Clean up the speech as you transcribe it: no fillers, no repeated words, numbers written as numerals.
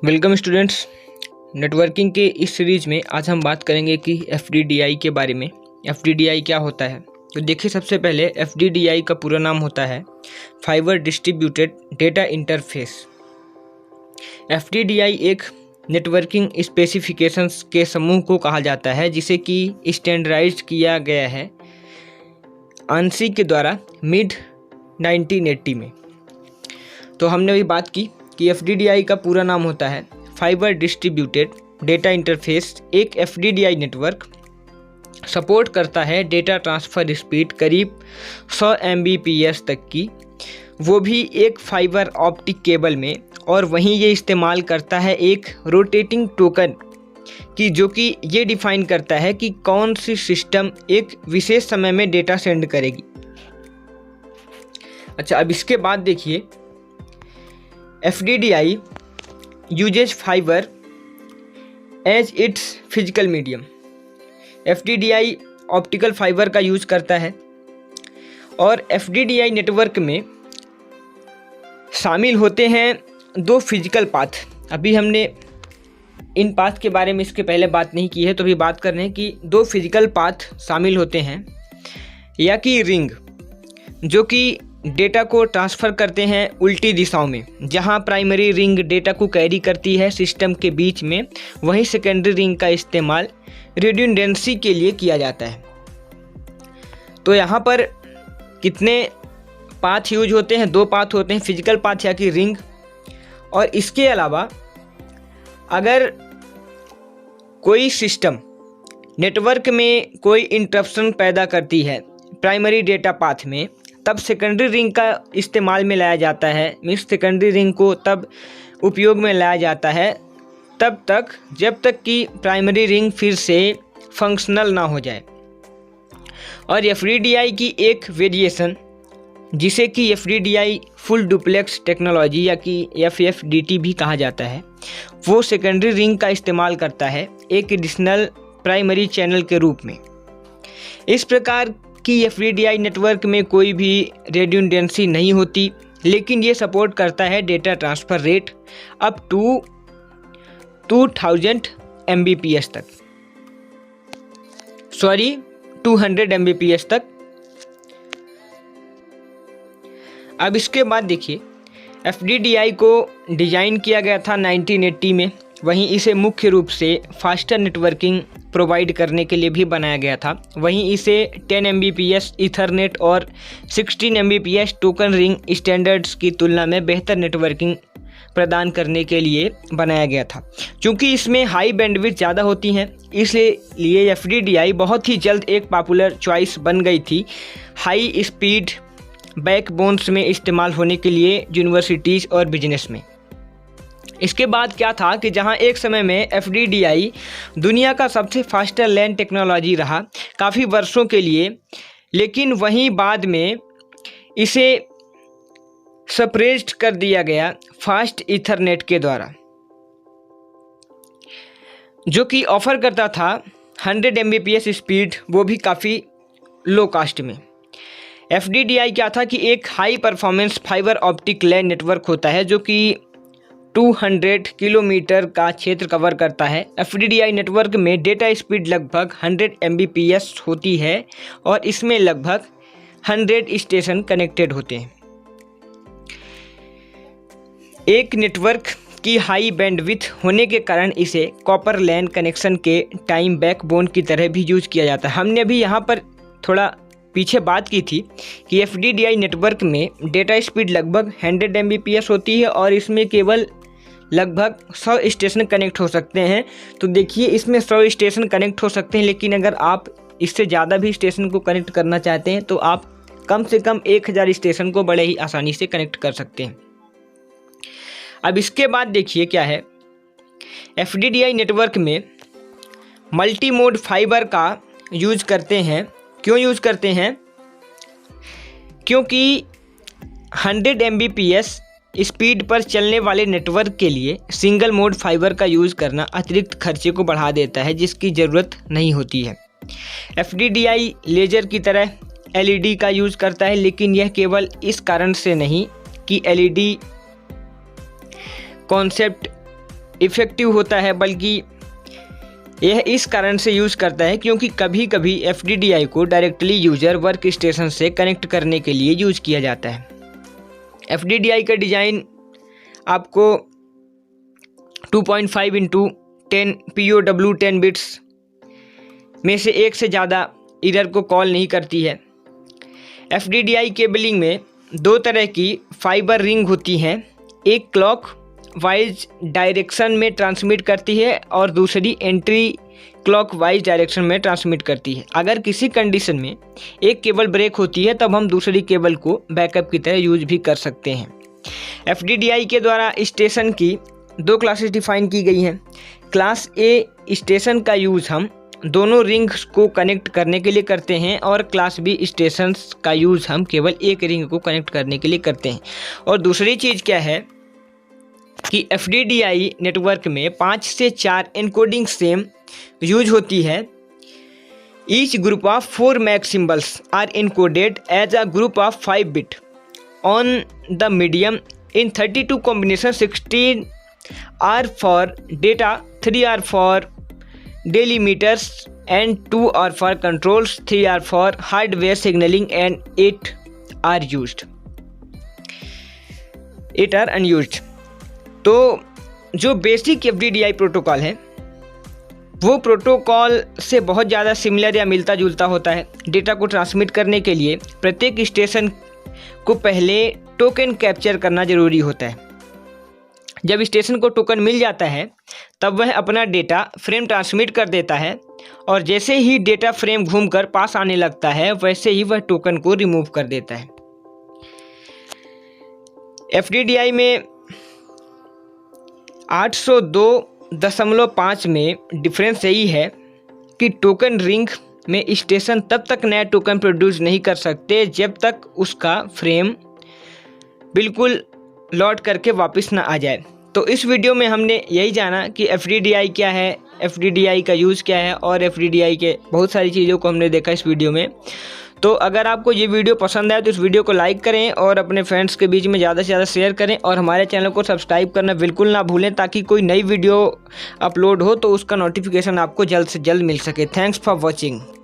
Welcome students. Networking के इस series में आज हम बात करेंगे कि FDDI के बारे में। FDDI क्या होता है? तो देखिए, सबसे पहले FDDI का पूरा नाम होता है fibre distributed data interface. FDDI एक नेटवर्किंग स्पेसिफिकेशंस के समूह को कहा जाता है जिसे कि स्टैंडर्डाइज किया गया है ANSI के द्वारा मिड 1980 में। तो हमने अभी बात की कि FDDI का पूरा नाम होता है फाइबर डिस्ट्रीब्यूटेड डेटा इंटरफेस। एक FDDI नेटवर्क सपोर्ट करता है डेटा ट्रांसफ़र स्पीड करीब 100 Mbps तक की, वो भी एक फाइबर ऑप्टिक केबल में। और वहीं ये इस्तेमाल करता है एक रोटेटिंग टोकन की, जो कि ये डिफाइन करता है कि कौन सी सिस्टम एक विशेष समय में डेटा सेंड करेगी। अच्छा, अब इसके बाद देखिए, FDDI uses fiber as its physical medium। FDDI optical fibre का यूज करता है और FDDI नेटवर्क में शामिल होते हैं दो फिजिकल पाथ। अभी हमने इन पाथ के बारे में इसके पहले बात नहीं की है, तो अभी बात कर रहे हैं कि दो फिजिकल पाथ शामिल होते हैं, या कि रिंग जो कि डेटा को ट्रांसफ़र करते हैं उल्टी दिशाओं में। जहां प्राइमरी रिंग डेटा को कैरी करती है सिस्टम के बीच में, वहीं सेकेंडरी रिंग का इस्तेमाल रिडंडेंसी के लिए किया जाता है। तो यहां पर कितने पाथ यूज होते हैं? दो पाथ होते हैं, फिजिकल पाथ या कि रिंग। और इसके अलावा अगर कोई सिस्टम नेटवर्क में कोई इंटरप्शन पैदा करती है प्राइमरी डेटा पाथ में, तब सेकेंडरी रिंग का इस्तेमाल में लाया जाता है। मीन्स सेकेंडरी रिंग को तब उपयोग में लाया जाता है तब तक जब तक कि प्राइमरी रिंग फिर से फंक्शनल ना हो जाए। और FDDI की एक वेरिएशन, जिसे कि FDDI फुल डुप्लेक्स टेक्नोलॉजी या कि FFDT भी कहा जाता है, वो सेकेंडरी रिंग का इस्तेमाल करता है एक एडिशनल प्राइमरी चैनल के रूप में। इस प्रकार कि FDDI नेटवर्क में कोई भी रिडंडेंसी नहीं होती, लेकिन ये सपोर्ट करता है data transfer rate up to 2000 Mbps तक, 200 Mbps तक। अब इसके बाद देखिए, FDDI को डिज़ाइन किया गया था 1980 में। वहीं इसे मुख्य रूप से फास्टर नेटवर्किंग प्रोवाइड करने के लिए भी बनाया गया था। वहीं इसे 10 Mbps ईथरनेट और 16 Mbps टोकन रिंग स्टैंडर्ड्स की तुलना में बेहतर नेटवर्किंग प्रदान करने के लिए बनाया गया था। क्योंकि इसमें हाई बैंडविड्थ ज़्यादा होती हैं, इसलिए FDDI बहुत ही जल्द एक पॉपुलर चॉइस बन गई थी हाई स्पीड बैकबोन्स में इस्तेमाल होने के लिए यूनिवर्सिटीज़ और बिजनेस में। इसके बाद क्या था कि जहां एक समय में FDDI दुनिया का सबसे फास्टर लैन टेक्नोलॉजी रहा काफ़ी वर्षों के लिए, लेकिन वहीं बाद में इसे सप्रेस्ड कर दिया गया फास्ट ईथरनेट के द्वारा, जो कि ऑफ़र करता था 100 Mbps स्पीड, वो भी काफ़ी लो कास्ट में। FDDI क्या था कि एक high performance fibre optic LAN network होता है जो कि 200 किलोमीटर का क्षेत्र कवर करता है। FDDI नेटवर्क में डेटा स्पीड लगभग 100 Mbps होती है और इसमें लगभग 100 स्टेशन कनेक्टेड होते हैं। एक नेटवर्क की हाई बैंडविड्थ होने के कारण इसे कॉपर लैन कनेक्शन के टाइम बैकबोन की तरह भी यूज किया जाता है। हमने अभी यहाँ पर थोड़ा पीछे बात की थी कि FDDI नेटवर्क में डेटा स्पीड लगभग 100 Mbps होती है और इसमें केवल लगभग 100 स्टेशन कनेक्ट हो सकते हैं। तो देखिए, इसमें 100 स्टेशन कनेक्ट हो सकते हैं, लेकिन अगर आप इससे ज़्यादा भी स्टेशन को कनेक्ट करना चाहते हैं तो आप कम से कम 1000 स्टेशन को बड़े ही आसानी से कनेक्ट कर सकते हैं। अब इसके बाद देखिए क्या है, FDDI नेटवर्क में मल्टी मोड फाइबर का यूज करते हैं। क्यों यूज करते हैं? क्योंकि 100 Mbps स्पीड पर चलने वाले नेटवर्क के लिए सिंगल मोड फाइबर का यूज़ करना अतिरिक्त खर्चे को बढ़ा देता है, जिसकी ज़रूरत नहीं होती है। FDDI लेज़र की तरह LED का यूज़ करता है, लेकिन यह केवल इस कारण से नहीं कि LED कॉन्सेप्ट इफ़ेक्टिव होता है, बल्कि यह इस कारण से यूज़ करता है क्योंकि कभी कभी FDDI को डायरेक्टली यूजर वर्क स्टेशन से कनेक्ट करने के लिए यूज किया जाता है। FDDI का डिज़ाइन आपको 2.5x10 POW 10 बिट्स में से एक से ज़्यादा एरर को कॉल नहीं करती है। FDDI केबलिंग में दो तरह की फाइबर रिंग होती हैं, एक क्लॉक वाइज डायरेक्शन में ट्रांसमिट करती है और दूसरी एंटी क्लॉक वाइज डायरेक्शन में ट्रांसमिट करती है। अगर किसी कंडीशन में एक केबल ब्रेक होती है तब हम दूसरी केबल को बैकअप की तरह यूज भी कर सकते हैं। FDDI के द्वारा स्टेशन की दो क्लासेस डिफाइन की गई हैं। क्लास A स्टेशन का यूज़ हम दोनों रिंग्स को कनेक्ट करने के लिए करते हैं और क्लास B स्टेशन का यूज़ हम केवल एक रिंग को कनेक्ट करने के लिए करते हैं। और दूसरी चीज़ क्या है कि FDDI नेटवर्क में 5 से 4 एनकोडिंग सेम यूज होती है। Each group of 4 MAC symbols are encoded as a group of 5 bit on the medium in 32 combination. 16 are for data, 3 are for delimiters and 2 are for controls, 3 are for hardware signaling and 8 are used, 8 are unused। तो जो basic FDDI protocol है वो protocol से बहुत ज़्यादा similar या मिलता जुलता होता है। डेटा को ट्रांसमिट करने के लिए प्रत्येक स्टेशन को पहले टोकन कैप्चर करना ज़रूरी होता है। जब स्टेशन को टोकन मिल जाता है तब वह अपना डेटा फ्रेम ट्रांसमिट कर देता है और जैसे ही डेटा फ्रेम घूमकर पास आने लगता है वैसे ही वह टोकन को रिमूव कर देता है। FDDI में 802.5 में डिफरेंस यही है कि टोकन रिंग में स्टेशन तब तक नया टोकन प्रोड्यूस नहीं कर सकते जब तक उसका फ्रेम बिल्कुल लौट करके वापस ना आ जाए। तो इस वीडियो में हमने यही जाना कि FDDI क्या है, FDDI का यूज़ क्या है और FDDI के बहुत सारी चीज़ों को हमने देखा इस वीडियो में। तो अगर आपको ये वीडियो पसंद आए तो इस वीडियो को लाइक करें और अपने फ्रेंड्स के बीच में ज़्यादा से ज़्यादा शेयर करें और हमारे चैनल को सब्सक्राइब करना बिल्कुल ना भूलें ताकि कोई नई वीडियो अपलोड हो तो उसका नोटिफिकेशन आपको जल्द से जल्द मिल सके। Thanks for watching.